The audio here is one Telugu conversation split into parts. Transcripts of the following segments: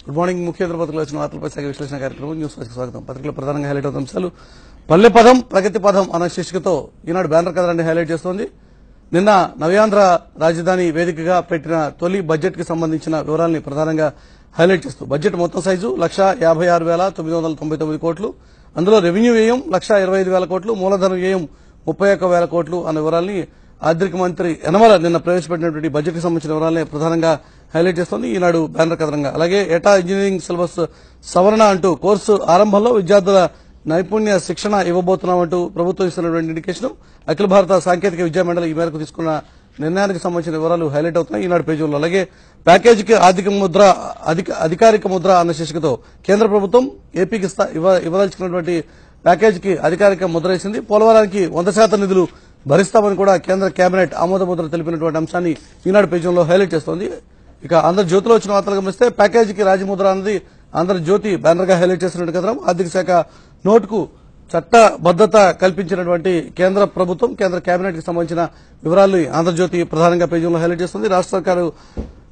Good morning. ముఖ్యేతర పత్రికలు వచ్చిన వార్తలపై సాగే విశ్లేషణ కార్యక్రమం న్యూస్ వాచ్కి స్వాగతం. పత్రికలో ప్రధానంగా హైలైట్ అవుతున్న అంశాలు పల్లె పదం ప్రగతి పదం అన్న శీర్షికతో ఈనాడు బ్యానర్ కథనాన్ని హైలైట్ చేస్తోంది. నిన్న నవ్యాంధ్ర రాజధాని వేదికగా పెట్టిన తొలి బడ్జెట్ కి సంబంధించిన వివరాలని ప్రధానంగా హైలైట్ చేస్తూ బడ్జెట్ మొత్తం సైజు 1,56,999 కోట్లు, అందులో రెవెన్యూ వ్యయం 1,25,000 కోట్లు, మూలధన వ్యయం 31,000 కోట్లు అన్న వివరాలని ఆర్థిక మంత్రి యనమల నిన్న ప్రవేశపెట్టినటువంటి బడ్జెట్ కి సంబంధించిన వివరాలని ప్రధానంగా హైలైట్ చేస్తోంది ఈనాడు బ్యానర్ కథనంగా. అలాగే ఏటా ఇంజనీరింగ్ సిలబస్ సవరణ అంటూ కోర్సు ఆరంభంలో విద్యార్థుల నైపుణ్య శిక్షణ ఇవ్వబోతున్నామంటూ ప్రభుత్వం ఇస్తున్నటువంటి ఇండికేషన్. అఖిల భారత సాంకేతిక విద్యా మండలి ఈ మేరకు తీసుకున్న నిర్ణయానికి సంబంధించిన వివరాలు హైలైట్ అవుతున్నాయి ఈనాడు పేజీలో. అలాగే ప్యాకేజీకి అధికారిక ముద్ర అన్న శీర్షికతో కేంద్ర ప్రభుత్వం ఏపీకి ఇవ్వదలుచుకున్నటువంటి ప్యాకేజీకి అధికారిక ముద్ర వేసింది. పోలవరానికి 100% నిధులు భరిస్తామని కూడా కేంద్ర కేబినెట్ ఆమోద ముద్ర తెలిపినటువంటి అంశాన్ని ఈనాడు పేజీలో హైలైట్ చేస్తోంది. ఇక ఆంధ్రజ్యోతిలో వచ్చిన వార్తలు గమనిస్తే ప్యాకేజీకి రాజముద్ర అన్నది ఆంధ్రజ్యోతి బ్యానర్ గా హైలైట్ చేస్తున్నట్టు కథనం. ఆర్థిక శాఖ నోటుకు చట్టబద్దత కల్పించినటువంటి కేంద్ర ప్రభుత్వం కేంద్ర కేబినెట్ కి సంబంధించిన వివరాలు ఆంధ్రజ్యోతి ప్రధానంగా పేజీలో హైలైట్ చేస్తుంది. రాష్ట్ర సర్కారు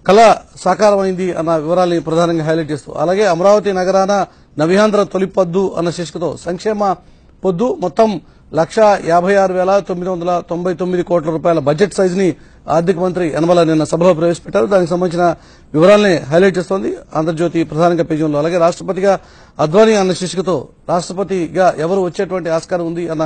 కళ సాకారమైంది అన్న వివరాన్ని ప్రధానంగా హైలైట్ చేస్తూ అలాగే అమరావతి నగరాన నవ్యాంధ్ర తొలి పొద్దు అన్న శీర్షికతో సంక్షేమ పొద్దు మొత్తం 1,56,999 కోట్ల రూపాయల బడ్జెట్ సైజుని ఆర్థిక మంత్రి యనమల నిన్న సభలో ప్రవేశపెట్టారు. దానికి సంబంధించిన వివరాలని హైలైట్ చేస్తోంది ఆంధ్రజ్యోతి ప్రధానంగా పేజీలో. అలాగే రాష్ట్రపతిగా అద్వానీ అన్న శీర్షికతో రాష్ట్రపతిగా ఎవరు వచ్చేటువంటి ఆస్కారం ఉంది అన్న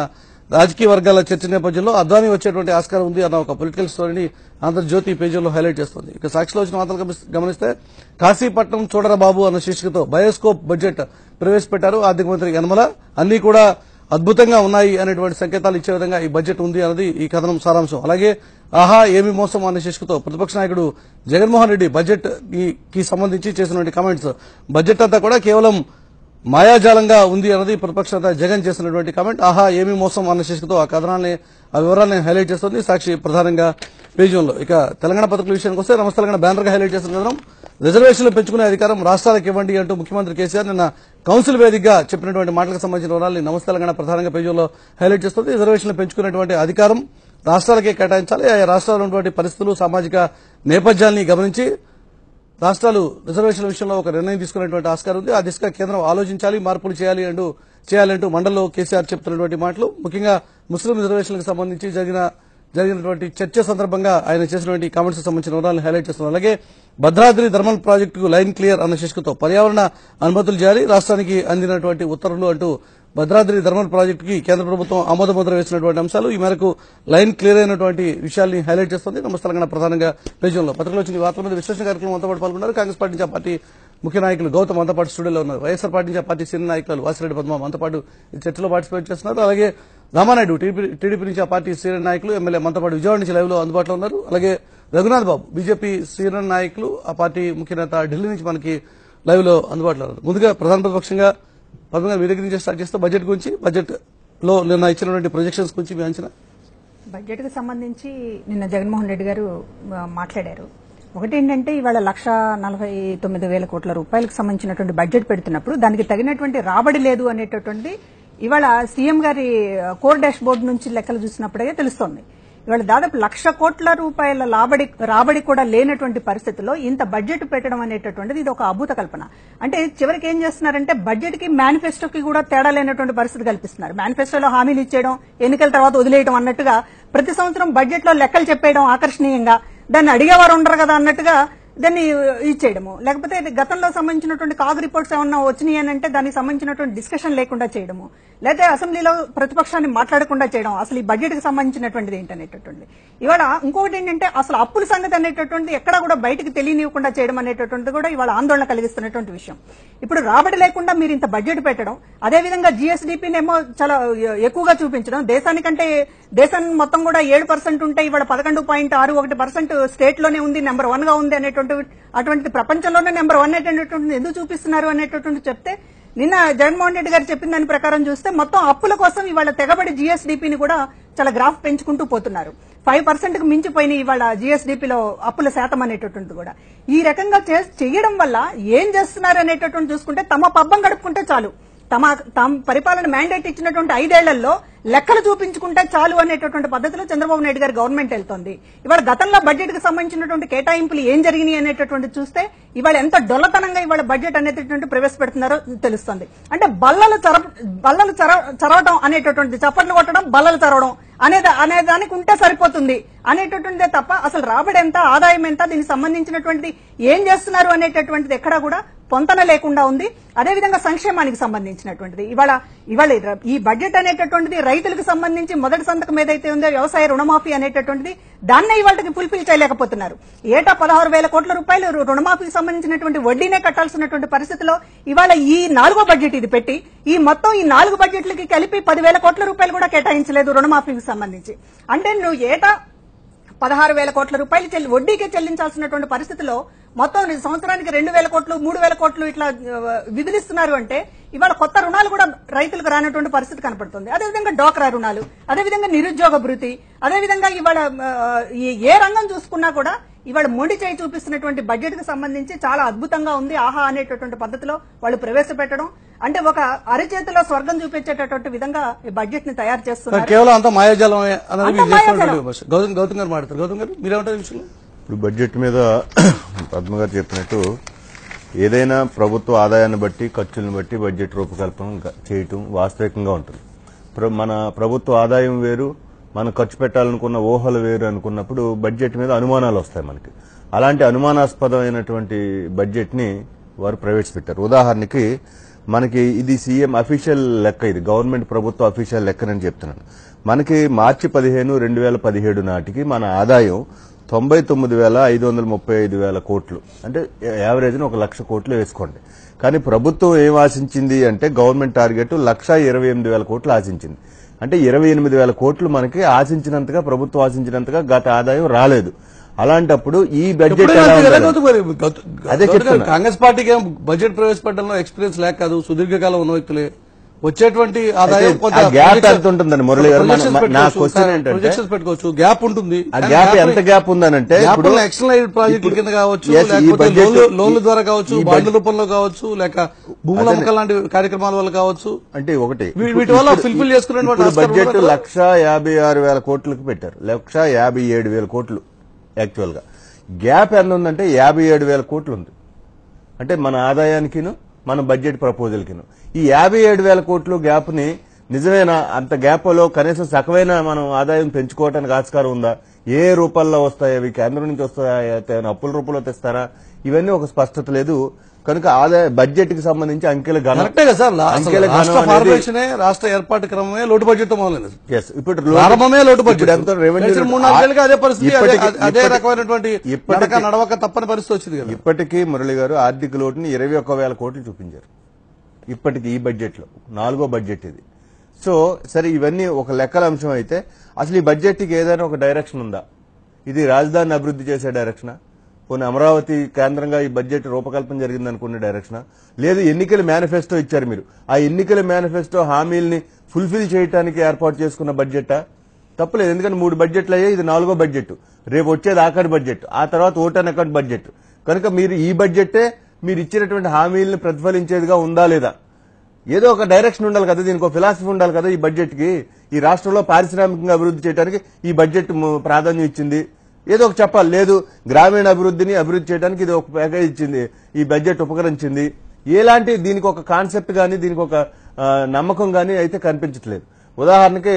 రాజకీయ వర్గాల చర్చ నేపథ్యంలో అద్వానీ వచ్చేటువంటి ఆస్కారం ఉంది అన్న ఒక పొలిటికల్ స్టోరీని ఆంధ్రజ్యోతి పేజీలో హైలైట్ చేస్తోంది. ఇక సాక్షిలో వచ్చిన వార్తలు గమనిస్తే కాశీపట్నం చూడరా బాబు అన్న శీర్షికతో బయోస్కోప్ బడ్జెట్ ప్రవేశపెట్టారు ఆర్థిక మంత్రి యనమల. అన్ని కూడా అద్భుతంగా ఉన్నాయి అనేటువంటి సంకేతాలు ఇచ్చే విధంగా ఈ బడ్జెట్ ఉంది అన్నది ఈ కథనం సారాంశం. అలాగే ఆహా ఏమి మోసం అనే శీర్షికతో ప్రతిపక్ష నాయకుడు జగన్మోహన్ రెడ్డి బడ్జెట్ కి సంబంధించి చేసినటువంటి కామెంట్స్ బడ్జెట్ అంతా కూడా కేవలం మాయాజాలంగా ఉంది అన్నది ప్రతిపక్ష నేత జగన్ చేసినటువంటి కామెంట్. ఆహా ఏమి మోసం అన్న శీర్షికతో ఆ కథనాన్ని ఆ వివరాలను హైలైట్ చేస్తుంది సాక్షి ప్రధానంగా పేజీలో. ఇక తెలంగాణ పత్రికల విషయానికి వస్తే నమస్తే తెలంగాణ బ్యానర్ గా హైలైట్ చేస్తున్న కథనం రిజర్వేషన్లు పెంచుకునే అధికారం రాష్ట్రాలకు ఇవ్వండి అంటూ ముఖ్యమంత్రి కేసీఆర్ నిన్న కౌన్సిల్ వేదికగా చెప్పినటువంటి మాటలకు సంబంధించిన వివరాలను నమస్తే తెలంగాణ ప్రధానంగా పేజీలో హైలైట్ చేస్తుంది. రిజర్వేషన్లు పెంచుకునేటువంటి అధికారం రాష్ట్రాలకే కేటాయించాలి. ఆయా రాష్ట్రాల్లో ఉన్నటువంటి పరిస్థితులు సామాజిక నేపథ్యాన్ని గమనించి రాష్ట్రాలు రిజర్వేషన్ల విషయంలో ఒక నిర్ణయం తీసుకునేటువంటి ఆస్కారం ఉంది. ఆ దిశగా కేంద్రం ఆలోచించాలి, మార్పులు చేయాలంటూ మండలిలో కేసీఆర్ చెప్తున్నటువంటి మాటలు ముఖ్యంగా ముస్లిం రిజర్వేషన్లకు సంబంధించి జరిగినటువంటి చర్చ సందర్భంగా ఆయన చేసినటువంటి కామెంట్స్ కు సంబంధించిన వివరాలను హైలైట్ చేస్తున్నారు. అలాగే భద్రాద్రి థర్మల్ ప్రాజెక్టుకు లైన్ క్లియర్ అన్న శీర్షికతో పర్యావరణ అనుమతులు జారీ రాష్ట్రానికి అందినటువంటి ఉత్తర్వులు అంటూ భద్రాద్రి థర్మల్ ప్రాజెక్టుకి కేంద్ర ప్రభుత్వం ఆమోద ముద్ర వేసినటువంటి అంశాలు ఈ మేరకు లైన్ క్లియర్ అయినటువంటి విషయాల్ని హైలైట్ చేస్తుంది నమస్తే తెలంగాణ ప్రధానంగా పేజీలో. పత్రికలో వచ్చిన వార్తల మీద విశ్లేషణ కార్యక్రమం అంతా పాటు పాల్గొన్నారు. కాంగ్రెస్ పార్టీ నుంచి ఆ పార్టీ ముఖ్య నాయకులు గౌతమ్ అంతా పాటు స్టూడియోలో ఉన్నారు. వైఎస్ఆర్ పార్టీ నుంచి ఆ పార్టీ సీనియర్ నాయకులు వాసిరెడ్డి పద్మ అంతా పాటు ఈ చర్చలో పార్టిసిపేట్ చేస్తున్నారు. అలాగే రామానాయుడు టీడీపీ నుంచి ఆ పార్టీ సీనియర్ నాయకులు ఎమ్మెల్యే మనతోపాటు విజయవాడ నుంచి లైవ్ లో అందుబాటులో ఉన్నారు. అలాగే రఘునాథ్ బాబు బీజేపీ సీనియర్ నాయకులు ఆ పార్టీ ముఖ్య నేత ఢిల్లీ నుంచి మనకి లైవ్ లో అందుబాటులో ఉన్నారు. ముందుగా ప్రధాన ప్రతిపక్షంగా పద్మగా మీ దగ్గర నుంచి స్టార్ట్ చేస్తే బడ్జెట్ గురించి బడ్జెట్ లో నిన్న ఇచ్చినటువంటి ప్రొజెక్షన్స్ గురించి మీ అంచనా. బడ్జెట్ కు సంబంధించి నిన్న జగన్మోహన్ రెడ్డి గారు మాట్లాడారు. ఒకటి ఏంటంటే ఇవాళ 1,49,000 కోట్ల రూపాయలకు సంబంధించినటువంటి బడ్జెట్ పెడుతున్నప్పుడు దానికి తగినటువంటి రాబడి లేదు అనేటటువంటి ఇవాళ సీఎం గారి కోర్ డాష్ బోర్డు నుంచి లెక్కలు చూసినప్పుడే తెలుస్తోంది. ఇవాళ దాదాపు 1,00,000 కోట్ల రూపాయల రాబడి కూడా లేనటువంటి పరిస్థితుల్లో ఇంత బడ్జెట్ పెట్టడం అనేటటువంటిది ఇది ఒక అద్భుత కల్పన. అంటే చివరికి ఏం చేస్తున్నారంటే బడ్జెట్ కి మేనిఫెస్టోకి కూడా తేడా లేనటువంటి పరిస్థితి కల్పిస్తున్నారు. మేనిఫెస్టోలో హామీలు ఇచ్చేయడం, ఎన్నికల తర్వాత వదిలేయడం అన్నట్టుగా ప్రతి సంవత్సరం బడ్జెట్ లో లెక్కలు చెప్పేయడం ఆకర్షణీయంగా, దాన్ని అడిగేవారు ఉండరు కదా అన్నట్టుగా దాన్ని ఇచ్చేయడము, లేకపోతే గతంలో సంబంధించినటువంటి కాగ్ రిపోర్ట్స్ ఏమన్నా వచ్చినాయి అని అంటే దానికి సంబంధించినటువంటి డిస్కషన్ లేకుండా చేయడము, లేదా అసెంబ్లీలో ప్రతిపక్షాన్ని మాట్లాడకుండా చేయడం, అసలు ఈ బడ్జెట్ కి సంబంధించినటువంటిది ఏంటనేటటువంటి. ఇవాళ ఇంకొకటి ఏంటంటే అసలు అప్పుల సంగతి అనేటటువంటిది ఎక్కడా కూడా బయటకు తెలియనివ్వకుండా చేయడం అనేటటువంటిది కూడా ఇవాళ ఆందోళన కలిగిస్తున్నటువంటి విషయం. ఇప్పుడు రాబడి లేకుండా మీరు ఇంత బడ్జెట్ పెట్టడం, అదేవిధంగా జీఎస్డీపీనేమో చాలా ఎక్కువగా చూపించడం, దేశానికంటే దేశం మొత్తం కూడా 7% ఉంటే ఇవాళ 11.61% స్టేట్ లోనే ఉంది, నెంబర్ 1 గా ఉంది అటువంటిది ప్రపంచంలోనే నెంబర్ 1 అనేటటువంటి ఎందుకు చూపిస్తున్నారు అనేటటువంటి చెప్తే నిన్న జగన్మోహన్ రెడ్డి గారు చెప్పిన దాని ప్రకారం చూస్తే మొత్తం అప్పుల కోసం ఇవాళ తెగబడి జీఎస్డీపీని కూడా చాలా గ్రాఫ్ పెంచుకుంటూ పోతున్నారు. 5% కు మించిపోయినాయి ఇవాళ జీఎస్డీపీలో అప్పుల శాతం అనేటటువంటిది కూడా. ఈ రకంగా చేయడం వల్ల ఏం చేస్తున్నారు అనేటటువంటి చూసుకుంటే తమ పబ్బం గడుపుకుంటే చాలు, తమ పరిపాలన మ్యాండేట్ ఇచ్చినటువంటి 5 ఏళ్లలో లెక్కలు చూపించుకుంటే చాలు అనేటటువంటి పద్ధతిలో చంద్రబాబు నాయుడు గారి గవర్నమెంట్ వెళ్తోంది. ఇవాళ గతంలో బడ్జెట్ కి సంబంధించినటువంటి కేటాయింపులు ఏం జరిగినాయి అనేటటువంటి చూస్తే ఇవాళ ఎంత డొల్లతనంగా ఇవాళ బడ్జెట్ అనేటటువంటి ప్రవేశపెడుతున్నారో తెలుస్తుంది. అంటే బల్లలు చరవడం అనేటటువంటి చప్పట్లు కొట్టడం, బల్లలు చరవడం అనే దానికి ఉంటే సరిపోతుంది అనేటటువంటిదే తప్ప అసలు రాబడి ఎంత, ఆదాయం ఎంత, దీనికి సంబంధించినటువంటి ఏం చేస్తున్నారు అనేటటువంటిది ఎక్కడా కూడా పొంతన లేకుండా ఉంది. అదేవిధంగా సంక్షేమానికి సంబంధించినటువంటిది ఇవాళ ఈ బడ్జెట్ అనేటటువంటిది రైతులకు సంబంధించి మొదటి సంతకం ఏదైతే ఉందో వ్యవసాయ రుణమాఫీ అనేటటువంటిది దాన్నే ఇవాళకి ఫుల్ఫిల్ చేయలేకపోతున్నారు. ఏటా 16,000 కోట్ల రూపాయలు రుణమాఫీకి సంబంధించినటువంటి వడ్డీనే కట్టాల్సినటువంటి పరిస్థితిలో ఇవాళ ఈ 4వ బడ్జెట్ ఇది పెట్టి ఈ మొత్తం ఈ 4 బడ్జెట్లకి కలిపి 10,000 కోట్ల రూపాయలు కూడా కేటాయించలేదు రుణమాఫీకి సంబంధించి. అంటే నువ్వు ఏటా 16,000 కోట్ల రూపాయలు వడ్డీకే చెల్లించాల్సినటువంటి పరిస్థితిలో మొత్తం సంవత్సరానికి 2,000 కోట్లు 3,000 కోట్లు ఇట్లా విధులిస్తున్నారు అంటే ఇవాళ కొత్త రుణాలు కూడా రైతులకు రానటువంటి పరిస్థితి కనపడుతుంది. అదేవిధంగా డోక్రా రుణాలు, అదేవిధంగా నిరుద్యోగ భృతి, అదేవిధంగా ఇవాళ ఏ రంగం చూసుకున్నా కూడా ఇవాళ మొండి చేయి చూపిస్తున్నటువంటి బడ్జెట్ కి సంబంధించి చాలా అద్భుతంగా ఉంది. ఆహా అనేటటువంటి పద్ధతిలో వాళ్ళు ప్రవేశపెట్టడం అంటే ఒక అరచేతిలో స్వర్గం చూపించేటటువంటి విధంగా ఈ బడ్జెట్ ని తయారు చేస్తున్నారు. కేవలం అంతా మాయాజాలం గౌతమ్ గారు మాట్లాడతారు. గౌతమ్ గారు మీరేమంటారు విషయంలో? ఇప్పుడు బడ్జెట్ మీద పద్మ గారు చెప్పినట్టు ఏదైనా ప్రభుత్వ ఆదాయాన్ని బట్టి ఖర్చులను బట్టి బడ్జెట్ రూపకల్పన చేయటం వాస్తవికంగా ఉంటుంది. మన ప్రభుత్వ ఆదాయం వేరు, మనం ఖర్చు పెట్టాలనుకున్న ఊహలు వేరు అనుకున్నప్పుడు బడ్జెట్ మీద అనుమానాలు వస్తాయి మనకి. అలాంటి అనుమానాస్పదమైనటువంటి బడ్జెట్ ని వారు ప్రవేశపెట్టారు. ఉదాహరణకి మనకి ఇది సీఎం అఫీషియల్ లెక్క, ఇది గవర్నమెంట్ ప్రభుత్వ అఫీషియల్ లెక్కనని చెప్తున్నాను. మనకి మార్చి 15, 2017 నాటికి మన ఆదాయం 99,535 కోట్లు, అంటే యావరేజ్ 1,00,000 కోట్లు వేసుకోండి. కానీ ప్రభుత్వం ఏం ఆశించింది అంటే గవర్నమెంట్ టార్గెట్ 1,28,000 కోట్లు ఆశించింది. అంటే 28,000 కోట్లు మనకి ఆశించినంతగా, ప్రభుత్వం ఆశించినంతగా గత ఆదాయం రాలేదు. అలాంటప్పుడు ఈ బడ్జెట్ అదే చెప్తున్నా, కాంగ్రెస్ పార్టీకి ఏం బడ్జెట్ ప్రవేశపెట్టడంలో ఎక్స్పీరియన్స్ లేక కాదు, సుదీర్ఘకాలం ఉన్న వ్యక్తులే. వచ్చేటువంటి ఆదాయం గ్యాప్ ఎంత ఉంటుందని మురళి గారు నా క్వశ్చన్ ఏంటంటే పెట్టుకోవచ్చు, గ్యాప్ ఉంటుంది. ఆ గ్యాప్ ఎంత గ్యాప్ ఉందనంటే ఎక్స్టర్నల్ ప్రాజెక్టుల కింద కావచ్చు, లోన్ల ద్వారా కావచ్చు, బాండ్ల రూపంలో కావచ్చు, లేక భూముల అమ్మకం లాంటి కార్యక్రమాల వల్ల కావచ్చు. అంటే ఒకటి వీటి వల్ల ఫుల్ఫిల్ చేసుకునే బడ్జెట్ 1,56,000 కోట్లకు పెట్టారు, 1,57,000 కోట్లు. యాక్చువల్ గా గ్యాప్ ఎంత ఉందంటే 57,000 కోట్లు ఉంది. అంటే మన ఆదాయానికిను మన బడ్జెట్ ప్రపోజల్ కిను ఈ 57,000 కోట్లు గ్యాప్ ని నిజమేనా? అంత గ్యాప్ లో కనీసం సగమైన మనం ఆదాయం పెంచుకోవడానికి ఆస్కారం ఉందా? ఏ రూపాల్లో వస్తాయి అవి? కేంద్రం నుంచి వస్తాయా? అప్పుల రూపంలో తెస్తారా? ఇవన్నీ ఒక స్పష్టత లేదు. కనుక ఆదాయ బడ్జెట్ కి సంబంధించి అంకెల రాష్ట్ర ఏర్పాటు క్రమమే లోటు బడ్జెట్ మొదలైనది. ఇప్పుడు ప్రారంభమే లోటు బడ్జెట్, 3-4 అదే పరిస్థితి, అదే రకమైనటువంటి నడవక తప్పని పరిస్థితి వచ్చింది. ఇప్పటికీ మురళి గారు ఆర్థిక లోటుని 21,000 కోట్లు చూపించారు ఇప్పటికి ఈ బడ్జెట్ లో, 4వ బడ్జెట్ ఇది. సో సరే, ఇవన్నీ ఒక లెక్కల అంశం అయితే అసలు ఈ బడ్జెట్ కి ఏదైనా ఒక డైరెక్షన్ ఉందా? ఇది రాజధానిని అభివృద్ధి చేసే డైరెక్షనా? కొన్ని అమరావతి కేంద్రంగా ఈ బడ్జెట్ రూపకల్పన జరిగింది అనుకునే డైరెక్షనా? లేదు, ఎన్నికల మేనిఫెస్టో ఇచ్చారు మీరు, ఆ ఎన్నికల మేనిఫెస్టో హామీల్ని ఫుల్ఫిల్ చేయడానికి ఏర్పాటు చేసుకున్న బడ్జెటా? తప్పలేదు, ఎందుకంటే 3 బడ్జెట్లు అయ్యాయి, ఇది 4వ బడ్జెట్, రేపు వచ్చేది ఆఖరి బడ్జెట్, ఆ తర్వాత ఓటాన్ అకౌంట్ బడ్జెట్. కనుక మీరు ఈ బడ్జెటే మీరు ఇచ్చినటువంటి హామీలను ప్రతిఫలించేదిగా ఉందా లేదా? ఏదో ఒక డైరెక్షన్ ఉండాలి కదా, దీనికి ఒక ఫిలాసఫీ ఉండాలి కదా. ఈ బడ్జెట్ కి ఈ రాష్ట్రంలో పారిశ్రామికంగా అభివృద్ధి చేయడానికి ఈ బడ్జెట్ ప్రాధాన్యం ఇచ్చింది, ఏదో ఒక చెప్పాలి. లేదు, గ్రామీణ అభివృద్ధిని అభివృద్ధి చేయడానికి ఇది ఒక ప్యాకేజ్ ఇచ్చింది, ఈ బడ్జెట్ ఉపకరించింది. ఎలాంటి దీనికి ఒక కాన్సెప్ట్ గానీ దీనికి ఒక నమ్మకం గానీ అయితే కనిపించట్లేదు. ఉదాహరణకి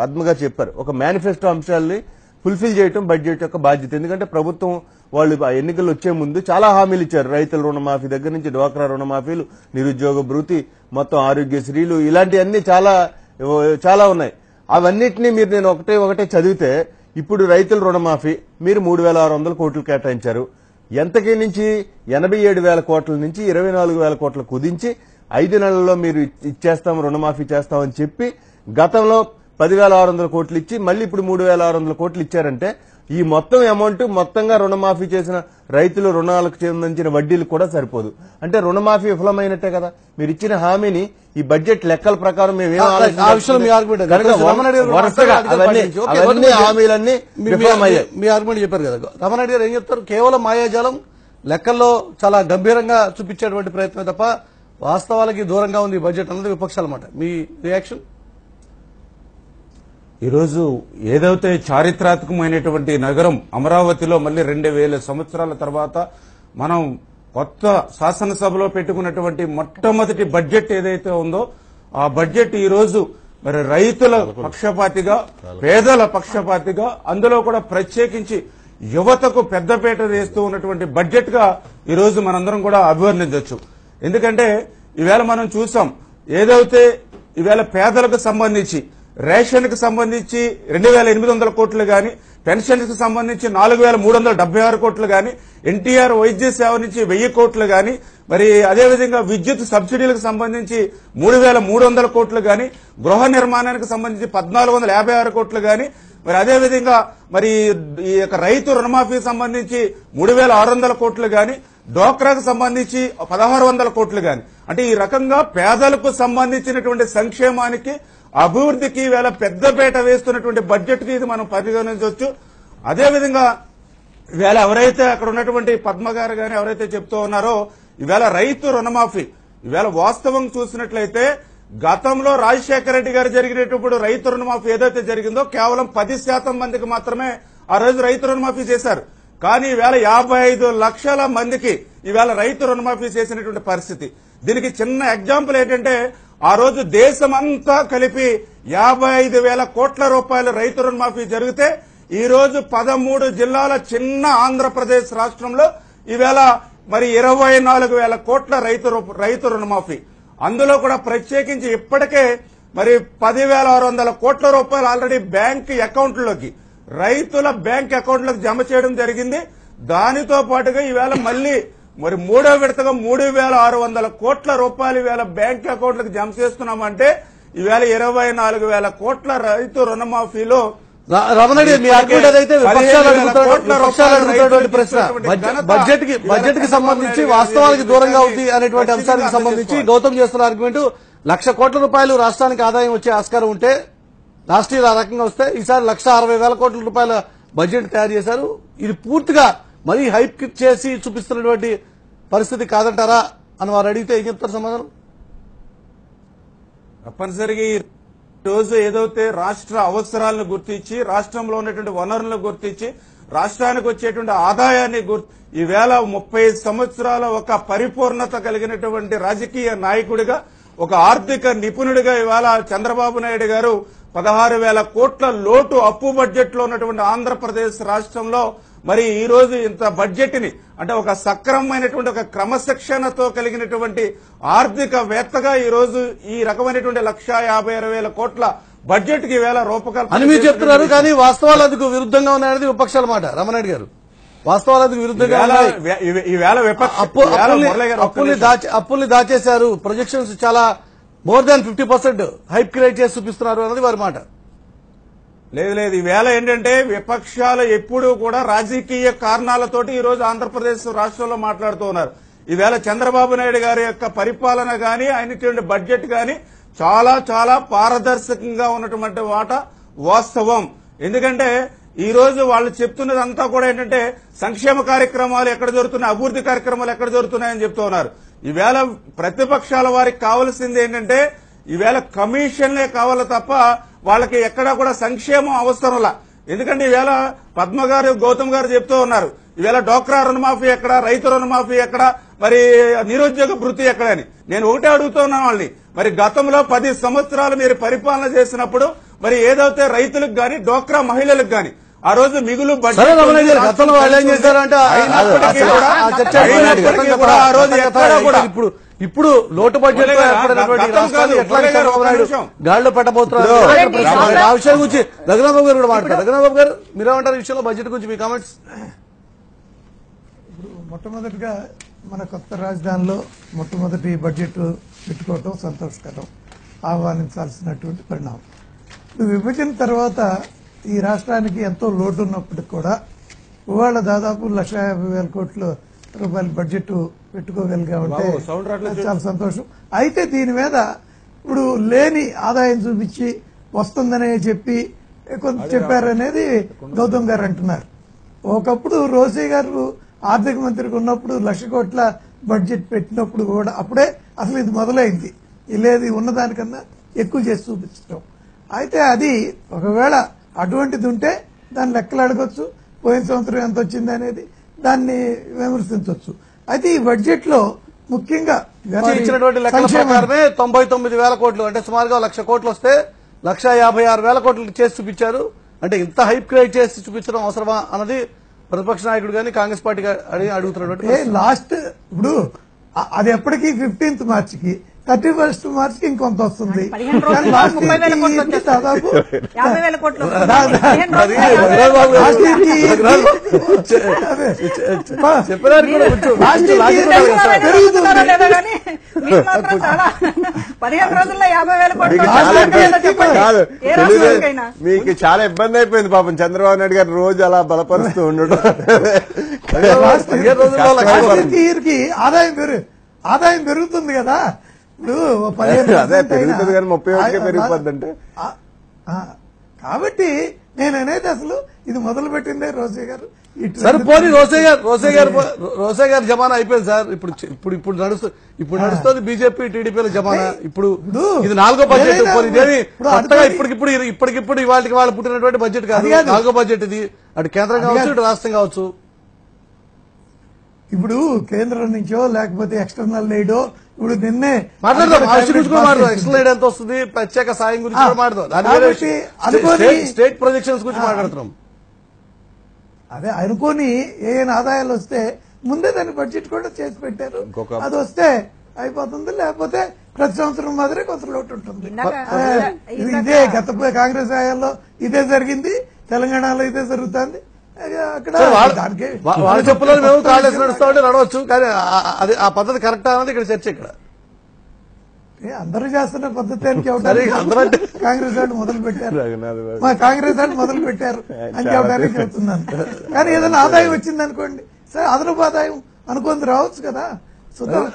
పద్మగా చెప్పారు, ఒక మేనిఫెస్టో అంశాలని ఫుల్ఫిల్ చేయడం బడ్జెట్ యొక్క బాధ్యత. ఎందుకంటే ప్రభుత్వం వాళ్ళు ఎన్నికలు వచ్చే ముందు చాలా హామీలు ఇచ్చారు. రైతుల రుణమాఫీ దగ్గర నుంచి డ్వాక్రా రుణమాఫీలు, నిరుద్యోగ భృతి, మొత్తం ఆరోగ్యశ్రీలు, ఇలాంటివన్నీ చాలా ఉన్నాయి. అవన్నిటినీ మీరు నేను ఒకటే చదివితే, ఇప్పుడు రైతుల రుణమాఫీ మీరు 3,600 కోట్లు కేటాయించారు. ఎంతకీ నుంచి 87,000 కోట్ల నుంచి 24,000 కోట్లు కుదించి 5 నెలల్లో మీరు ఇచ్చేస్తాం, రుణమాఫీ చేస్తామని చెప్పి గతంలో 10,600 కోట్లు ఇచ్చి మళ్ళీ ఇప్పుడు 3,600 కోట్లు ఇచ్చారంటే ఈ మొత్తం అమౌంట్ మొత్తంగా రుణమాఫీ చేసిన రైతుల రుణాలకు సంబంధించిన వడ్డీలు కూడా సరిపోదు. అంటే రుణమాఫీ విఫలమైనట్టే కదా. మీరు ఇచ్చిన హామీని ఈ బడ్జెట్ లెక్కల ప్రకారం మీ ఆర్గ్యుమెంట్ చెప్పారు కదా. రమణారెడ్డి గారు ఏం చెప్తారు? కేవలం మాయాజాలం, లెక్కల్లో చాలా గంభీరంగా చూపించేటువంటి ప్రయత్నం తప్ప వాస్తవాలకి దూరంగా ఉంది ఈ బడ్జెట్ అన్నది విపక్షాల మాట. మీ రియాక్షన్? ఈరోజు ఏదైతే చారిత్రాత్మకమైనటువంటి నగరం అమరావతిలో మళ్ళీ 2000 సంవత్సరాల తర్వాత మనం కొత్త శాసనసభలో పెట్టుకున్నటువంటి మొట్టమొదటి బడ్జెట్ ఏదైతే ఉందో ఆ బడ్జెట్ ఈ రోజు మరి రైతుల పక్షపాతిగా, పేదల పక్షపాతిగా, అందులో కూడా ప్రత్యేకించి యువతకు పెద్దపీట వేస్తూ ఉన్నటువంటి బడ్జెట్ గా ఈ రోజు మనందరం కూడా అభివర్ణించవచ్చు. ఎందుకంటే ఈవేళ మనం చూసాం ఏదైతే ఈవేళ పేదలకు సంబంధించి రేషన్ కు సంబంధించి 2800 కోట్లు గాని, పెన్షన్ కు సంబంధించి 4376 కోట్లు గాని, ఎన్టీఆర్ వైద్య సేవ నుంచి 1000 కోట్లు గాని, మరి అదేవిధంగా విద్యుత్ సబ్సిడీలకు సంబంధించి 3300 కోట్లు గాని, గృహ నిర్మాణానికి సంబంధించి 1456 కోట్లు గాని, మరి అదేవిధంగా మరి ఈ యొక్క రైతు రుణమాఫీకి సంబంధించి 3600 కోట్లు గాని, డోక్రాకు సంబంధించి 1600 కోట్లు గాని, అంటే ఈ రకంగా పేదలకు సంబంధించినటువంటి సంక్షేమానికి, అభివృద్ధికి వేళ పెద్దపేట వేస్తున్నటువంటి బడ్జెట్ కి ఇది మనం పరిగణించవచ్చు. అదేవిధంగా ఈవేళ ఎవరైతే అక్కడ ఉన్నటువంటి పద్మ గారు గాని ఎవరైతే చెప్తూ ఉన్నారో ఈవేళ రైతు రుణమాఫీ ఈవేళ వాస్తవం చూసినట్లయితే గతంలో రాజశేఖర రెడ్డి గారు జరిగినప్పుడు రైతు రుణమాఫీ ఏదైతే జరిగిందో కేవలం 10% మందికి మాత్రమే ఆ రోజు రైతు రుణమాఫీ చేశారు. కానీ ఈవేళ 55 లక్షల మందికి ఈవేళ రైతు రుణమాఫీ చేసినటువంటి పరిస్థితి. దీనికి చిన్న ఎగ్జాంపుల్ ఏంటంటే ఆ రోజు దేశమంతా కలిపి 55,000 కోట్ల రూపాయల రైతు రుణమాఫీ జరిగితే ఈ రోజు 13 జిల్లాల చిన్న ఆంధ్రప్రదేశ్ రాష్ట్రంలో ఈవేళ మరి 24,000 కోట్ల రైతు రుణమాఫీ. అందులో కూడా ప్రత్యేకించి ఇప్పటికే మరి 10,600 కోట్ల రూపాయలు ఆల్రెడీ బ్యాంక్ అకౌంట్లోకి, రైతుల బ్యాంక్ అకౌంట్లకు జమ చేయడం జరిగింది. దానితో పాటుగా ఈవేళ మళ్లీ మరి మూడో విడతగా 3,600 కోట్ల రూపాయలు ఈవేళ బ్యాంక్ అకౌంట్లకు జమ చేస్తున్నామంటే ఈవేళ 24,000 కోట్ల రైతు రుణమాఫీలో రమణారెడ్డి, మీ ఆర్గ్యుమెంట్ ఏదైతే విపక్షాలు అడుగుతున్నటువంటి ప్రశ్న బడ్జెట్ కి సంబంధించి వాస్తవానికి దూరంగా ఉంది అనేటువంటి అంశానికి సంబంధించి గౌతమ్ చేస్తున్న ఆర్గ్యుమెంట్ 1,00,000 కోట్ల రూపాయలు రాష్ట్రానికి ఆదాయం వచ్చే ఆస్కారం ఉంటే, లాస్ట్ ఇయర్ ఆ రకంగా వస్తే ఈసారి 1,60,000 కోట్ల రూపాయల బడ్జెట్ తయారు చేశారు. ఇది పూర్తిగా మరీ హైప్ చేసి చూపిస్తున్నటువంటి పరిస్థితి కాదంటారా అని వారు అడిగితే ఏం చెప్తారు సమాధానం? తప్పనిసరిగా ఈ రోజు ఏదైతే రాష్ట్ర అవసరాలను గుర్తించి, రాష్ట్రంలో ఉన్నటువంటి వనరులను గుర్తించి, రాష్ట్రానికి వచ్చేటువంటి ఆదాయాన్ని ఈవేళ 30 సంవత్సరాల ఒక పరిపూర్ణత కలిగినటువంటి రాజకీయ నాయకుడిగా, ఒక ఆర్థిక నిపుణుడిగా ఇవాళ చంద్రబాబు నాయుడు గారు 16,000 కోట్ల లోటు అప్పు బడ్జెట్ లో ఉన్నటువంటి ఆంధ్రప్రదేశ్ రాష్ట్రంలో మరి ఈ రోజు ఇంత బడ్జెట్ ని అంటే ఒక సక్రమమైనటువంటి ఒక క్రమశిక్షణతో కలిగినటువంటి ఆర్థికవేత్తగా ఈ రోజు ఈ రకమైనటువంటి 1,56,000 కోట్ల బడ్జెట్ కి వేళ రూపకల్పన అని మీరు చెప్తున్నారు. కానీ వాస్తవాలు అందుకు విరుద్ధంగా ఉన్నాయనేది విపక్షాల మాట. రమణారెడ్డి గారు, వాస్తవాలు అందుకు విరుద్ధంగా అప్పుల్ని దాచేశారు, ప్రొజెక్షన్స్ చాలా మోర్ దాన్ 50% హైప్ క్రియేట్ చేసి చూపిస్తున్నారు అన్నది వారి మాట. లేదు ఈవేళ ఏంటంటే విపక్షాలు ఎప్పుడూ కూడా రాజకీయ కారణాలతోటి ఈ రోజు ఆంధ్రప్రదేశ్ రాష్ట్రంలో మాట్లాడుతూ ఉన్నారు. ఈవేళ చంద్రబాబు నాయుడు గారి యొక్క పరిపాలన గాని, ఆయనటువంటి బడ్జెట్ గాని చాలా చాలా పారదర్శకంగా ఉన్నటువంటి మాట వాస్తవం. ఎందుకంటే ఈ రోజు వాళ్ళు చెప్తున్నదంతా కూడా ఏంటంటే సంక్షేమ కార్యక్రమాలు ఎక్కడ జరుగుతున్నాయి, అభివృద్ధి కార్యక్రమాలు ఎక్కడ జరుగుతున్నాయని చెప్తూ ఉన్నారు. ఈవేళ ప్రతిపక్షాల వారికి కావాల్సింది ఏంటంటే ఈవేళ కమిషన్లే కావాలి తప్ప వాళ్ళకి ఎక్కడా కూడా సంక్షేమం అవసరంలా. ఎందుకంటే ఈవేళ పద్మ గారు, గౌతమ్ గారు చెప్తూ ఉన్నారు ఈవేళ డోక్రా రుణమాఫీ ఎక్కడ, రైతు రుణమాఫీ ఎక్కడ, మరి నిరుద్యోగ భృతి ఎక్కడ అని. నేను ఒకటే అడుగుతున్నాను వాళ్ళని, మరి గతంలో 10 సంవత్సరాలు మీరు పరిపాలన చేసినప్పుడు మరి ఏదైతే రైతులకు గాని, డోక్రా మహిళలకు గాని ఆ రోజు మిగులు బడ్జెట్ ఇప్పుడు లోటు బడ్జెట్ గాడిలో పెట్టబోతున్నారు. ఆ విషయం గురించి రఘునాథబాబు గారు కూడా మాట్లాడారు. రఘునాథబాబు గారు, మీరేమంటారు ఈ విషయంలో బడ్జెట్ గురించి మీ కామెంట్స్? ఇప్పుడు మొట్టమొదటిగా మన కొత్త రాజధానిలో మొట్టమొదటి బడ్జెట్ పెట్టుకోవటం సంతోషకరం, ఆహ్వానించాల్సినటువంటి పరిణామం. విభజన తర్వాత ఈ రాష్ట్రానికి ఎంతో లోటు ఉన్నప్పటికి కూడా ఇవాళ దాదాపు 1,50,000 కోట్ల రూపాయల బడ్జెట్ పెట్టుకోగలిగా ఉంటే చాలా సంతోషం. అయితే దీని మీద ఇప్పుడు లేని ఆదాయం చూపించి వస్తుందనే చెప్పి కొంత చెప్పారనేది గౌతమ్ గారు అంటున్నారు. ఒకప్పుడు రోజీ గారు ఆర్థిక మంత్రికి ఉన్నప్పుడు 1,00,000 కోట్ల బడ్జెట్ పెట్టినప్పుడు కూడా అప్పుడే అసలు ఇది మొదలైంది. లేదు ఉన్నదానికన్నా ఎక్కువ చేసి చూపించడం. అయితే అది ఒకవేళ అటువంటిది ఉంటే దాన్ని లెక్కలు అడగొచ్చు, పోయిన సంవత్సరం ఎంత వచ్చింది అనేది దాన్ని విమర్శించవచ్చు. అయితే ఈ బడ్జెట్ లో ముఖ్యంగా ఇచ్చినటువంటి లెక్కల ప్రకారమే 99,000 కోట్లు అంటే సుమారుగా 1,00,000 కోట్లు వస్తే 1,56,000 కోట్లు చేసి చూపించారు. అంటే ఇంత హైప్ క్రియేట్ చేసి చూపించడం అవసరమా అన్నది ప్రతిపక్ష నాయకుడు గాని కాంగ్రెస్ పార్టీ అడుగుతున్నటువంటి లాస్ట్ ఇప్పుడు అది ఎప్పటికీ 15th మార్చికి 31st మార్చికి ఇంకొంత వస్తుంది. 15 రోజుల్లో 30,000 కోట్లు వచ్చేస్తాయి. దాదాపు 50,000 కోట్లు చెప్పడానికి కూడా కొంచెం పెరుగుతున్నారో లేదో కానీ మీరు మాత్రం చాలా 15 రోజుల్లో 50,000 కోట్లు కాదు, ఏ రాష్ట్రానికైనా మీకు చాలా ఇబ్బంది అయిపోయింది పాపం చంద్రబాబు నాయుడు గారు రోజు అలా బలపరుస్తూ ఉండడం. తీరుకి ఆదాయం పెరుగుతుంది కదా. ఇప్పుడు 15% పెరుగుతుంది కానీ 30 పెరిగిపోద్దంటే. కాబట్టి నేను అనేది అసలు ఇది మొదలు పెట్టిందే రోసే గారు. సార్ పోనీ రోసే గారు జమానా అయిపోయింది సార్. ఇప్పుడు నడుస్తుంది బీజేపీ టీడీపీల జమానా. ఇప్పుడు ఇది 4వ బడ్జెట్. పోనీ ఇదేమి కొత్తగా ఇప్పటికిప్పుడు ఇవాళకి వాళ్ళు పుట్టినటువంటి బడ్జెట్ కాదు, 4వ బడ్జెట్ ఇది. అటు కేంద్రం కావచ్చు, ఇటు రాష్ట్రం కావచ్చు. ఇప్పుడు కేంద్రం నుంచో లేకపోతే ఎక్స్టర్నల్ ఎయిడో ఇప్పుడు నిన్నే మాట్లాడదాం. ఎక్స్టర్నల్ ఎయిడ్ ఎంత వస్తుంది, ప్రత్యేక సాయం గురించి మాట్లాడదాం. స్టేట్ ప్రొజెక్షన్స్ గురించి మాట్లాడుతున్నాం. అదే అనుకోని ఏమైనా ఆదాయాలు వస్తే ముందే దాని బడ్జెట్ కూడా చేసి పెట్టారు. అది వస్తే అయిపోతుంది, లేకపోతే ప్రతి సంవత్సరం మాదిరే కొంత లోటు ఉంటుంది. ఇదే గత కాంగ్రెస్ హయాంలో ఇదే జరిగింది, తెలంగాణలో ఇదే జరుగుతుంది. అక్కడ వాళ్ళ చెప్పులను మేము కాంగ్రెస్ నడుస్తా ఉంటే నడవచ్చు, కానీ అది ఆ పద్ధతి కరెక్టా అన్నది ఇక్కడ చర్చ. ఇక్కడ అందరూ చేస్తున్న పద్ధతి కాంగ్రెస్ వాళ్ళు మొదలు పెట్టారు, మా కాంగ్రెస్ వాళ్ళు మొదలు పెట్టారు అని చెప్పడానికి చెప్తున్నాను. కానీ ఏదైనా ఆదాయం వచ్చింది అనుకోండి, సరే అదనపు ఆదాయం అనుకుంది రావచ్చు కదా.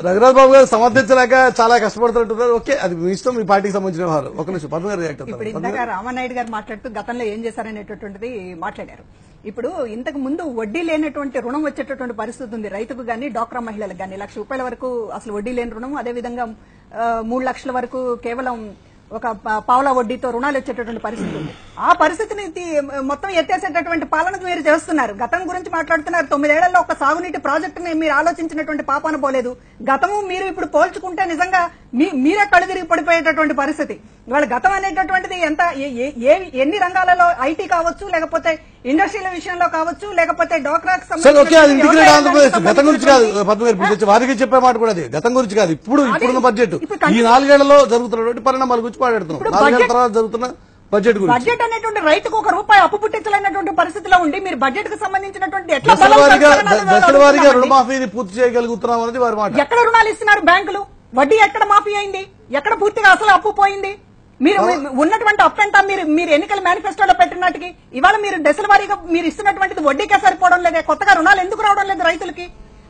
రఘునాథ్ బాబు గారు సమర్థించలేక చాలా కష్టపడుతుంటున్నారు. ఓకే, అది మీ ఇష్టం, మీ పార్టీకి సంబంధించిన వారు. ఒక నిమిషం పద్మ గారు రియాక్ట్ అవుతారు. ఇప్పుడు ఇందాక రామనాయుడు గారు మాట్లాడుతూ గతంలో ఏం చేశారనేటటువంటిది మాట్లాడారు. ఇప్పుడు ఇంతకు ముందు వడ్డీ లేనటువంటి రుణం వచ్చేటటువంటి పరిస్థితి ఉంది రైతుకు గానీ, డ్వాక్రా మహిళలకు గానీ. 1,00,000 రూపాయల వరకు అసలు వడ్డీ లేని రుణం, అదేవిధంగా 3 లక్షల వరకు కేవలం ఒక పావుల వడ్డీతో రుణాలు వచ్చేటటువంటి పరిస్థితి ఉంది. ఆ పరిస్థితిని మొత్తం ఎత్తేసేటటువంటి పాలనకు మీరు చేస్తున్నారు. గతం గురించి మాట్లాడుతున్నారు. 9 ఏళ్లలో ఒక సాగునీటి ప్రాజెక్టుని మీరు ఆలోచించినటువంటి పాపాన పోలేదు. గతము మీరు ఇప్పుడు పోల్చుకుంటే నిజంగా మీరే కళ్ళు తిరిగి పడిపోయేటటువంటి పరిస్థితి. ఇవాళ గతం అనేటటువంటిది ఎంత ఎన్ని రంగాలలో ఐటీ కావచ్చు, లేకపోతే ఇండస్ట్రీల విషయంలో కావచ్చు, లేకపోతే డ్వాక్రాకి ఆంధ్రప్రదేశ్ గతం గురించి కాదు పద్మ గారు వారికి చెప్పే మాట కూడా అది గతం గురించి కాదు. ఇప్పుడున్న బడ్జెట్ ఈ 4 ఏళ్లలో జరుగుతున్నటువంటి పరిణామాల గురించి మాట్లాడుతున్నాం. 4 ఏళ్ల తర్వాత జరుగుతున్న బడ్జెట్ గురించి. బడ్జెట్ అనేటువంటి రైతుకు ₹1 అప్పు పుట్టించలేనటువంటి పరిస్థితిలో ఉండి మీరు బడ్జెట్ కు సంబంధించినటువంటి దశల వారీగా రుణమాఫీని పూర్తి చేయగలుగుతున్నాం అనేది వారి మాట. ఎక్కడ రుణాలు ఇస్తున్నారు బ్యాంకులు? వడ్డీ ఎక్కడ మాఫీ అయింది? ఎక్కడ పూర్తిగా అసలు అప్పు పోయింది? మీరు ఉన్నటువంటి అప్పు ఎంత మీరు ఎన్నికల మేనిఫెస్టోలో పెట్టినట్టుకి ఇవాళ మీరు దశల వారీగా మీరు ఇస్తున్నటువంటిది వడ్డీకే సరిపోవడం లేదే. కొత్తగా రుణాలు ఎందుకు రావడం లేదు రైతులకి?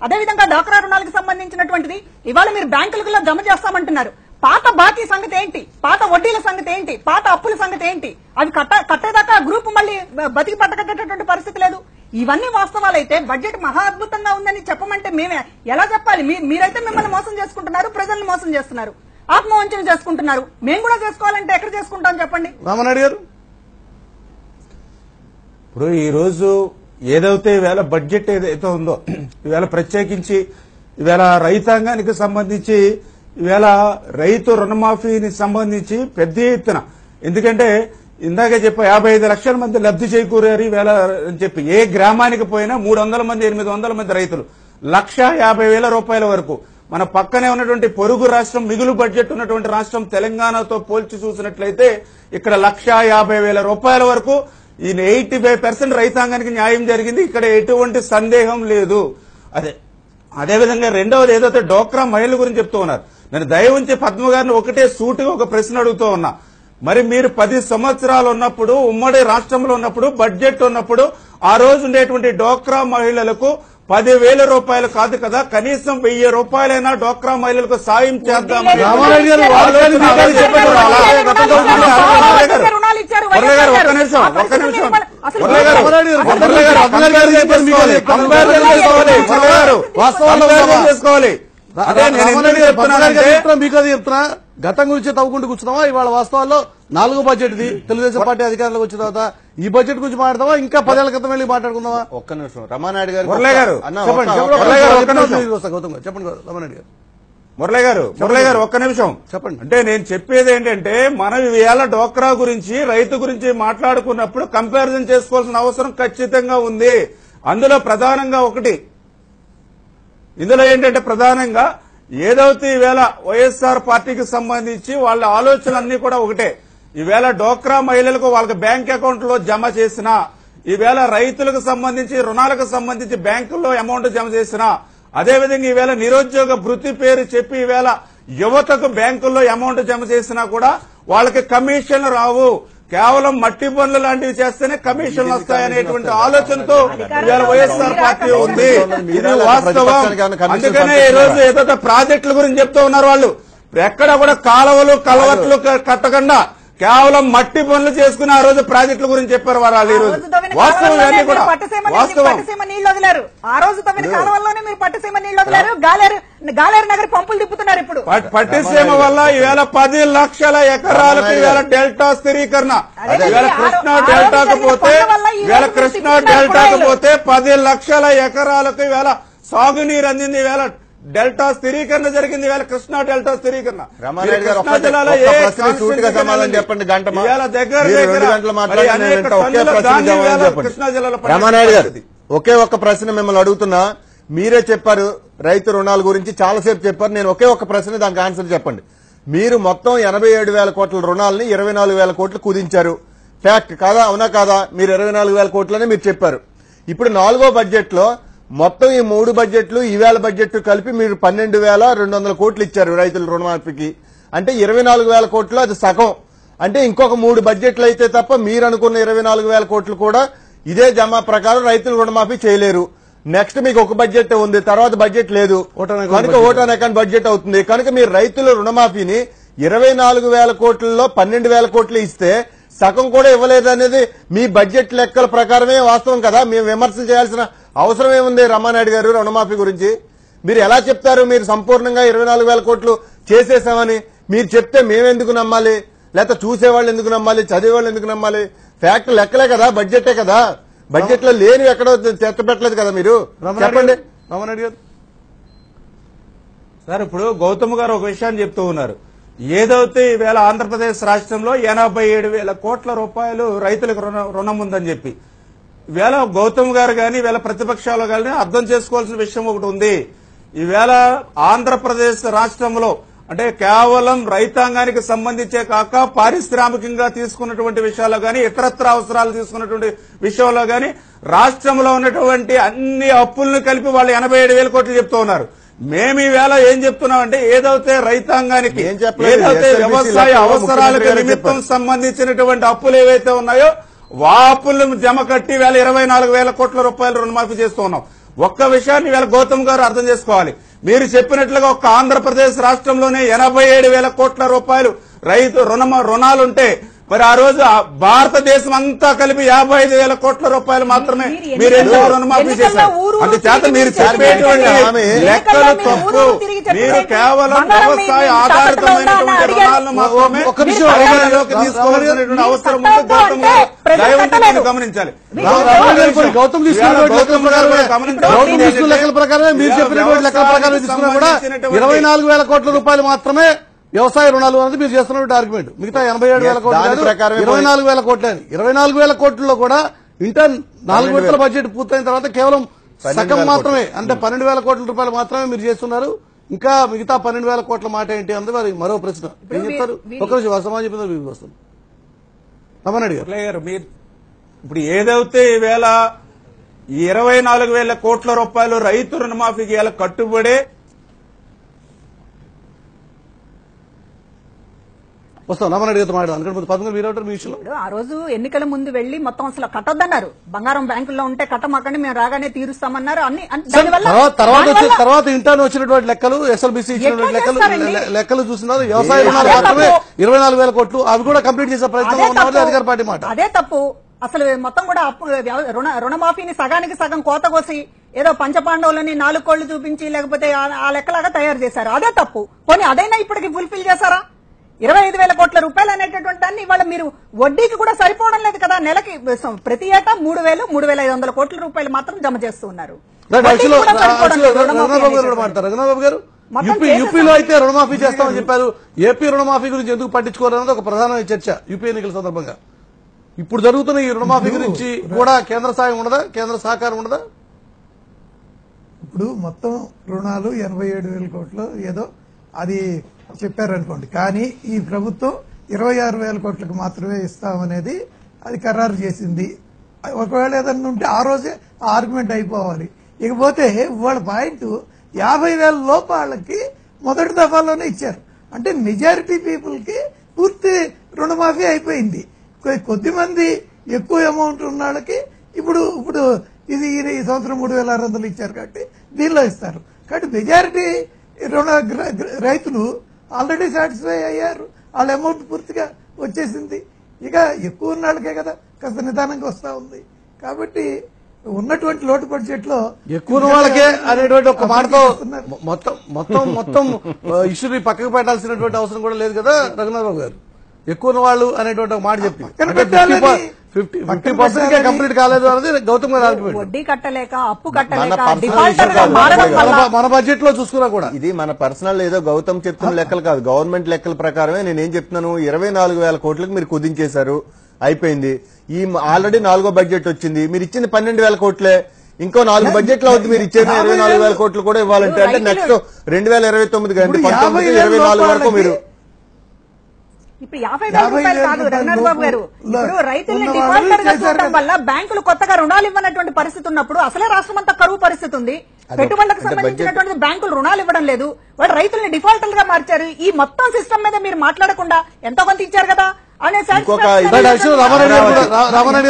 అదేవిధంగా డ్వాక్రా రుణాలకు సంబంధించినటువంటిది ఇవాళ మీరు బ్యాంకులలో జమ చేస్తామంటున్నారు. పాత బాకీ సంగతి ఏంటి? పాత వడ్డీల సంగతి ఏంటి? పాత అప్పుల సంగతి ఏంటి? అవి కట్టేదాకా గ్రూప్ మళ్ళీ బతికి పట్టకట్టేటటువంటి పరిస్థితి లేదు. ఇవన్నీ వాస్తవాలైతే బడ్జెట్ మహా అద్భుతంగా ఉందని చెప్పమంటే మేమే ఎలా చెప్పాలి? మీరైతే మిమ్మల్ని మోసం చేసుకుంటున్నారు, ప్రజల్ని మోసం చేస్తున్నారు, ఆత్మవంచన చేసుకుంటున్నారు. మేము కూడా చేసుకోవాలంటే ఎక్కడ చేసుకుంటాం చెప్పండి. రామనాయుడు గారు, ఇప్పుడు ఈ రోజు ఏదైతే ఈవేళ బడ్జెట్ ఏదైతే ఉందో, ఈవేళ ప్రత్యేకించి ఈవేళ రైతాంగానికి సంబంధించి ఈవేళ రైతు రుణమాఫీని సంబంధించి పెద్ద ఎత్తున, ఎందుకంటే ఇందాక చెప్ప 55 లక్షల మంది లబ్ధి చేకూరారు ఈవేళ అని చెప్పి, ఏ గ్రామానికి పోయినా 300 మంది 800 మంది రైతులు, ₹1,50,000 వరకు. మన పక్కనే ఉన్నటువంటి పొరుగు రాష్ట్రం, మిగులు బడ్జెట్ ఉన్నటువంటి రాష్ట్రం తెలంగాణతో పోల్చి చూసినట్లయితే ఇక్కడ ₹1,50,000 వరకు ఈ 85% రైతాంగానికి న్యాయం జరిగింది. ఇక్కడ ఎటువంటి సందేహం లేదు. అదేవిధంగా రెండవది ఏదైతే డ్వాక్రా మహిళల గురించి చెప్తూ ఉన్నారు, నేను దయ ఉంచి పద్మ గారిని ఒకటే సూటిగా ఒక ప్రశ్న అడుగుతూ ఉన్నా. మరి మీరు 10 సంవత్సరాలు ఉన్నప్పుడు, ఉమ్మడి రాష్ట్రంలో ఉన్నప్పుడు, బడ్జెట్ ఉన్నప్పుడు ఆ రోజు ఉండేటువంటి డ్వాక్రా మహిళలకు ₹10,000 కాదు కదా, కనీసం ₹1,000 డ్వాక్రా మహిళలకు సాయం చేద్దామని చేసుకోవాలి. అదే నేను ఎందుకు చెప్తున్నానంటే మీకు అది చెప్తున్నా, గతం గురించి తవ్వుకుంటూ కూర్చున్నావా? ఇవాళ వాస్తవాల్లో 4వ బడ్జెట్ ఇది. తెలుగుదేశం పార్టీ అధికారంలోకి వచ్చిన తర్వాత ఈ బడ్జెట్ గురించి మాట్లాడదామా, ఇంకా 10 ఏళ్ల క్రితం వెళ్ళి మాట్లాడుకుందామా? ఒక్క నిమిషం రమానాయుడు గారు మురళీ గారు చెప్పండి గౌతమ్ గారు, చెప్పండి రమణారెడ్డి గారు. మురళీ గారు ఒక్క నిమిషం చెప్పండి. అంటే నేను చెప్పేది ఏంటంటే మనం ఇవాళ డోక్రా గురించి రైతు గురించి మాట్లాడుకున్నప్పుడు కంపారిజన్ చేసుకోవాల్సిన అవసరం ఖచ్చితంగా ఉంది. అందులో ప్రధానంగా ఒకటి, ఇందులో ఏంటంటే ప్రధానంగా ఏదైతే ఈవేళ వైఎస్ఆర్ పార్టీకి సంబంధించి వాళ్ళ ఆలోచనలన్నీ కూడా ఒకటే. ఈవేళ డోక్రా మహిళలకు వాళ్ళకి బ్యాంక్ అకౌంట్ లో జమ చేసిన, ఈవేళ రైతులకు సంబంధించి రుణాలకు సంబంధించి బ్యాంకుల్లో అమౌంట్ జమ చేసిన, అదేవిధంగా ఈవేళ నిరుద్యోగ భృతి పేరు చెప్పి ఈవేళ యువతకు బ్యాంకుల్లో అమౌంట్ జమ చేసినా కూడా వాళ్ళకి కమిషన్లు రావు, కేవలం మట్టి పనులు లాంటివి చేస్తేనే కమిషన్లు వస్తాయనేటువంటి ఆలోచనతో ఇవాళ వైఎస్ఆర్ పార్టీ ఉంది. ఇది వాస్తవం. అందుకనే ఈ రోజు ఏదో ప్రాజెక్టుల గురించి చెప్తూ ఉన్నారు వాళ్ళు. ఎక్కడ కూడా కాలువలు కలవట్లు కట్టకుండా కేవలం మట్టి పనులు చేసుకుని ఆ రోజు ప్రాజెక్టుల గురించి చెప్పారు వాళ్ళు. ఈ రోజు వాస్తవం ఇవన్నీ కూడా వాస్తవం. నీళ్లు వదిలారు ఆ రోజు తవ్విన కాలువల్లోనే మీరు పట్టుసీమ నీళ్లు వదిలారు. గాలేరు నగర్ పంపులు తిప్పుతున్నారు ఇప్పుడు. పట్టిసీమ వల్ల ఈవేళ 10 లక్షల ఎకరాలకు ఈవేళ డెల్టా స్థిరీకరణ. ఈవేళ కృష్ణా డెల్టాకు పోతే 10 లక్షల ఎకరాలకు ఈవేళ సాగునీరు అందింది. ఈవేళ డెల్టా స్థిరీకరణ జరిగింది. ఈవేళ కృష్ణా డెల్టా స్థిరీకరణ. రమానాయుడు గారు చెప్పండి. గంట కృష్ణా జిల్లాలో రమానాయుడు గారు ఒకే ఒక్క ప్రశ్న మిమ్మల్ని అడుగుతున్నా. మీరే చెప్పారు రైతు రుణాల గురించి చాలాసేపు చెప్పారు. నేను ఒకే ఒక్క ప్రశ్న దానికి ఆన్సర్ చెప్పండి. మీరు మొత్తం 87,000 కోట్ల రుణాలని 24,000 కోట్లు కుదించారు. ఫ్యాక్ట్ కాదా? అవునా కాదా? మీరు 24,000 కోట్లనే మీరు చెప్పారు. ఇప్పుడు 4వ బడ్జెట్ లో మొత్తం ఈ 3 బడ్జెట్లు ఈవేళ బడ్జెట్ కలిపి మీరు 12,200 కోట్లు ఇచ్చారు రైతుల రుణమాఫీకి. అంటే 24,000 కోట్లు అది సగం. అంటే ఇంకొక 3 బడ్జెట్లు అయితే తప్ప మీరు అనుకున్న 24,000 కోట్లు కూడా ఇదే జమా ప్రకారం రైతులు రుణమాఫీ చేయలేరు. నెక్స్ట్ మీకు ఒక బడ్జెట్ ఉంది, తర్వాత బడ్జెట్ లేదు కనుక ఓటాన్ అకౌంట్ బడ్జెట్ అవుతుంది. కనుక మీరు రైతుల రుణమాఫీని 24,000 కోట్లలో 12,000 కోట్లు ఇస్తే సగం కూడా ఇవ్వలేదనేది మీ బడ్జెట్ లెక్కల ప్రకారమే వాస్తవం కదా. మేము విమర్శలు చేయాల్సిన అవసరం ఏముంది? రమానాయుడు గారు రుణమాఫీ గురించి మీరు ఎలా చెప్తారు? మీరు సంపూర్ణంగా 24,000 కోట్లు చేసేసామని మీరు చెప్తే మేమెందుకు నమ్మాలి? లేకపోతే చూసేవాళ్ళు ఎందుకు నమ్మాలి? చదివేవాళ్ళు ఎందుకు నమ్మాలి? ఫ్యాక్ట్ లెక్కలే కదా, బడ్జెటే కదా. బడ్జెట్ లో లేని ఎక్కడో చెత్త పెట్టలేదు కదా మీరు. చెప్పండి రమానాయుడు గారు. సార్ ఇప్పుడు గౌతమ్ గారు ఒక విషయాన్ని చెప్తూ ఉన్నారు. ఏదైతే ఈవేళ ఆంధ్రప్రదేశ్ రాష్ట్రంలో 87,000 కోట్ల రూపాయలు రైతులకు రుణం ఉందని చెప్పి ఈవేళ గౌతమ్ గారు గాని ఈవేళ ప్రతిపక్షాలు గాని అర్థం చేసుకోవాల్సిన విషయం ఒకటి ఉంది. ఈవేళ ఆంధ్రప్రదేశ్ రాష్ట్రంలో అంటే కేవలం రైతాంగానికి సంబంధించే కాక పారిశ్రామికంగా తీసుకున్నటువంటి విషయాల్లో గాని ఇతరత్ర అవసరాలు తీసుకున్నటువంటి విషయంలో గాని రాష్ట్రంలో ఉన్నటువంటి అన్ని అప్పులను కలిపి వాళ్ళు 87,000 కోట్లు చెప్తూ ఉన్నారు. మేము ఈవేళ ఏం చెప్తున్నామంటే ఏదైతే రైతాంగానికి ఏదైతే వ్యవసాయ అవసరాలకు నిమిత్తం సంబంధించినటువంటి అప్పులు ఏవైతే ఉన్నాయో ఆ అప్పులను జమ కట్టి 24,000 కోట్ల రూపాయలు రుణమాఫీ చేస్తూ ఉన్నాం. ఒక్క విషయాన్ని ఈవేళ గౌతమ్ గారు అర్థం చేసుకోవాలి. మీరు చెప్పినట్లుగా ఒక్క ఆంధ్రప్రదేశ్ రాష్ట్రంలోనే 87,000 కోట్ల రూపాయలు రైతు రుణాలుంటే మరి ఆ రోజు భారతదేశం అంతా కలిపి 55,000 కోట్ల రూపాయలు మాత్రమే మీరు ఎందుకు రుణమాఫీ చేశారు? అందుచేత మీరు చెప్పేటువంటి లెక్కలు తప్పు. మీరు కేవలం వ్యవసాయ ఆధారితమైనటువంటి రుణాలను మాత్రమే పరిగణలోకి తీసుకోవాల్సినటువంటి అవసరం ఉంది. గౌతమ్ గారు దయవుంచి నేను గమనించాలి. గౌతమ్ లెక్కల ప్రకారమే మీరు చెప్పినటువంటి లెక్కల ప్రకారం తీసుకున్నా కూడా 24,000 కోట్ల రూపాయలు మాత్రమే వ్యవసాయ రుణాలు అనేది మీరు చేస్తున్నటువంటి ఆర్గ్యుమెంట్. మిగతా 87,000 కోట్లు 24,000 కోట్లు అని 24,000 కోట్లలో కూడా ఇంటర్ 4 విడతల బడ్జెట్ పూర్తయిన తర్వాత కేవలం సగం మాత్రమే అంటే 12,000 కోట్ల రూపాయలు మాత్రమే మీరు చేస్తున్నారు. ఇంకా మిగతా 12,000 కోట్ల మాట ఏంటి అన్నది మరి మరో ప్రశ్న. ఏం చెప్తారు? ఒక రోజు సమాజం చెప్పిందో మీకు వస్తుంది. రమణాయుడు గారు మీరు ఇప్పుడు ఏదైతే ఈవేళ 24,000 కోట్ల రూపాయలు రైతు రుణమాఫీకి ఇలా కట్టుబడే వస్తాం. రమణాయుడు గారితో మాట్లాడాలి. అందుకని 11 మీరు మీ విషయంలో ఆ రోజు ఎన్నికల ముందు వెళ్లి మొత్తం అసలు కట్టొద్దన్నారు. బంగారం బ్యాంకుల్లో ఉంటే కట్టమాకండి, మేము రాగానే తీరుస్తామన్నారు. తర్వాత ఇంటర్న్ వచ్చినటువంటి లెక్కలు ఎస్ఎల్బిసి ఇచ్చినటువంటి లెక్కలు చూస్తున్నారు. వ్యవసాయ రుణాలు మాత్రమే 24,000 కోట్లు అవి కూడా కంప్లీట్ చేసే ప్రయత్నంలో ఉన్నారు అధికార పార్టీ మాట. అదే తప్పు. అసలు మొత్తం కూడా రుణమాఫీని సగానికి సగం కోత కోసి ఏదో పంచపాండవులని 4 కోళ్లు చూపించి లేకపోతే ఆ లెక్కలాగా తయారు చేశారు. అదే తప్పు. పోనీ అదైనా ఇప్పటికి ఫుల్ఫిల్ చేశారా? 25,000 కోట్ల రూపాయలు అనేటటువంటి దాన్ని ఇవాళ మీరు వడ్డీకి కూడా సరిపోవడం లేదు కదా. నెలకి ప్రతి ఏటా 3,500 కోట్ల రూపాయలు మాత్రం జమ చేస్తూ ఉన్నారు. రఘునాథబాబు గారు యూపీలో అయితే రుణమాఫీ చేస్తామని చెప్పారు. ఏపీ రుణమాఫీ గురించి ఎందుకు పట్టించుకోవాలన్నది ఒక ప్రధానమైన చర్చ యూపీ ఎన్నికల సందర్భంగా. ఇప్పుడు జరుగుతున్న ఈ రుణమాఫీ గురించి కూడా కేంద్ర సాయం ఉండదా, కేంద్ర సహకారం ఉండదా? ఇప్పుడు మొత్తం రుణాలు 87,000 కోట్లు ఏదో అది చెప్పారనుకోండి, కానీ ఈ ప్రభుత్వం 26,000 కోట్లకు మాత్రమే ఇస్తామనేది అది ఖరారు చేసింది. ఒకవేళ ఏదన్నా ఉంటే ఆ రోజే ఆర్గ్యుమెంట్ అయిపోవాలి. ఇకపోతే వాళ్ళ పాయింట్ 50,000 లోపు వాళ్ళకి మొదటి దఫాలోనే ఇచ్చారు. అంటే మెజారిటీ పీపుల్ కి పూర్తి రుణమాఫీ అయిపోయింది. కొద్ది మంది ఎక్కువ అమౌంట్ ఉన్న వాళ్ళకి ఇప్పుడు ఇది ఈ సంవత్సరం 3,600 ఇచ్చారు కాబట్టి దీనిలో ఇస్తారు. కాబట్టి మెజారిటీ రైతులు ఆల్రెడీ సాటిస్ఫై అయ్యారు. వాళ్ళ అమౌంట్ పూర్తిగా వచ్చేసింది. ఇక ఎక్కువ ఉన్న వాళ్ళకే కదా కాస్త నిదానంగా వస్తా ఉంది. కాబట్టి ఉన్నటువంటి లోటు బడ్జెట్ లో ఎక్కువ వాళ్ళకే అనేటువంటి ఒక మాటతో మొత్తం ఇష్యూని పక్కకు పెట్టాల్సినటువంటి అవసరం కూడా లేదు కదా రఘునాథబాబు గారు. ఎక్కువ వాళ్ళు అనేటువంటి ఒక మాట చెప్పి 50% కంప్లీట్ కాలేదు అనేది గౌతమ్ గారు ఆర్గ్యుమెంట్. వడ్డీ కట్టలేక అప్పు కట్టలేక డిఫాల్టర్ గా మారడం వల్ల మన బడ్జెట్ లో చూసుకున్నా కూడా ఇది మన పర్సనల్ ఏదో గౌతమ్ చెప్తున్న లెక్కలు కాదు, గవర్నమెంట్ లెక్కల ప్రకారమే నేనేం చెప్తున్నాను. 24,000 కోట్లకు మీరు కుదించేశారు, అయిపోయింది. ఈ ఆల్రెడీ 4వ బడ్జెట్ వచ్చింది, మీరు ఇచ్చింది 12,000 కోట్లే. ఇంకో 4 బడ్జెట్లు అవుతుంది మీరు ఇచ్చేది 24,000 కోట్లు కూడా ఇవ్వాలంటే. అంటే నెక్స్ట్ 2029 అంటే 19-24 వరకు మీరు ఇప్పుడు 50,000 రూపాయలు కాదు రఘునాథబాబు గారు. ఇప్పుడు రైతుల్ని డిఫాల్టర్ గా చూడడం వల్ల బ్యాంకులు కొత్తగా రుణాలు ఇవ్వనటువంటి పరిస్థితి ఉన్నప్పుడు అసలే రాష్ట్రం అంతా కరువు పరిస్థితి ఉంది. పెట్టుబడులకు సంబంధించినటువంటి బ్యాంకులు రుణాలు ఇవ్వడం లేదు. వాళ్ళు రైతుల్ని డిఫాల్టర్ గా మార్చారు. ఈ మొత్తం సిస్టమ్ మీద మీరు మాట్లాడకుండా ఎంతో కొంత ఇచ్చారు కదా అనే రామారెడ్డి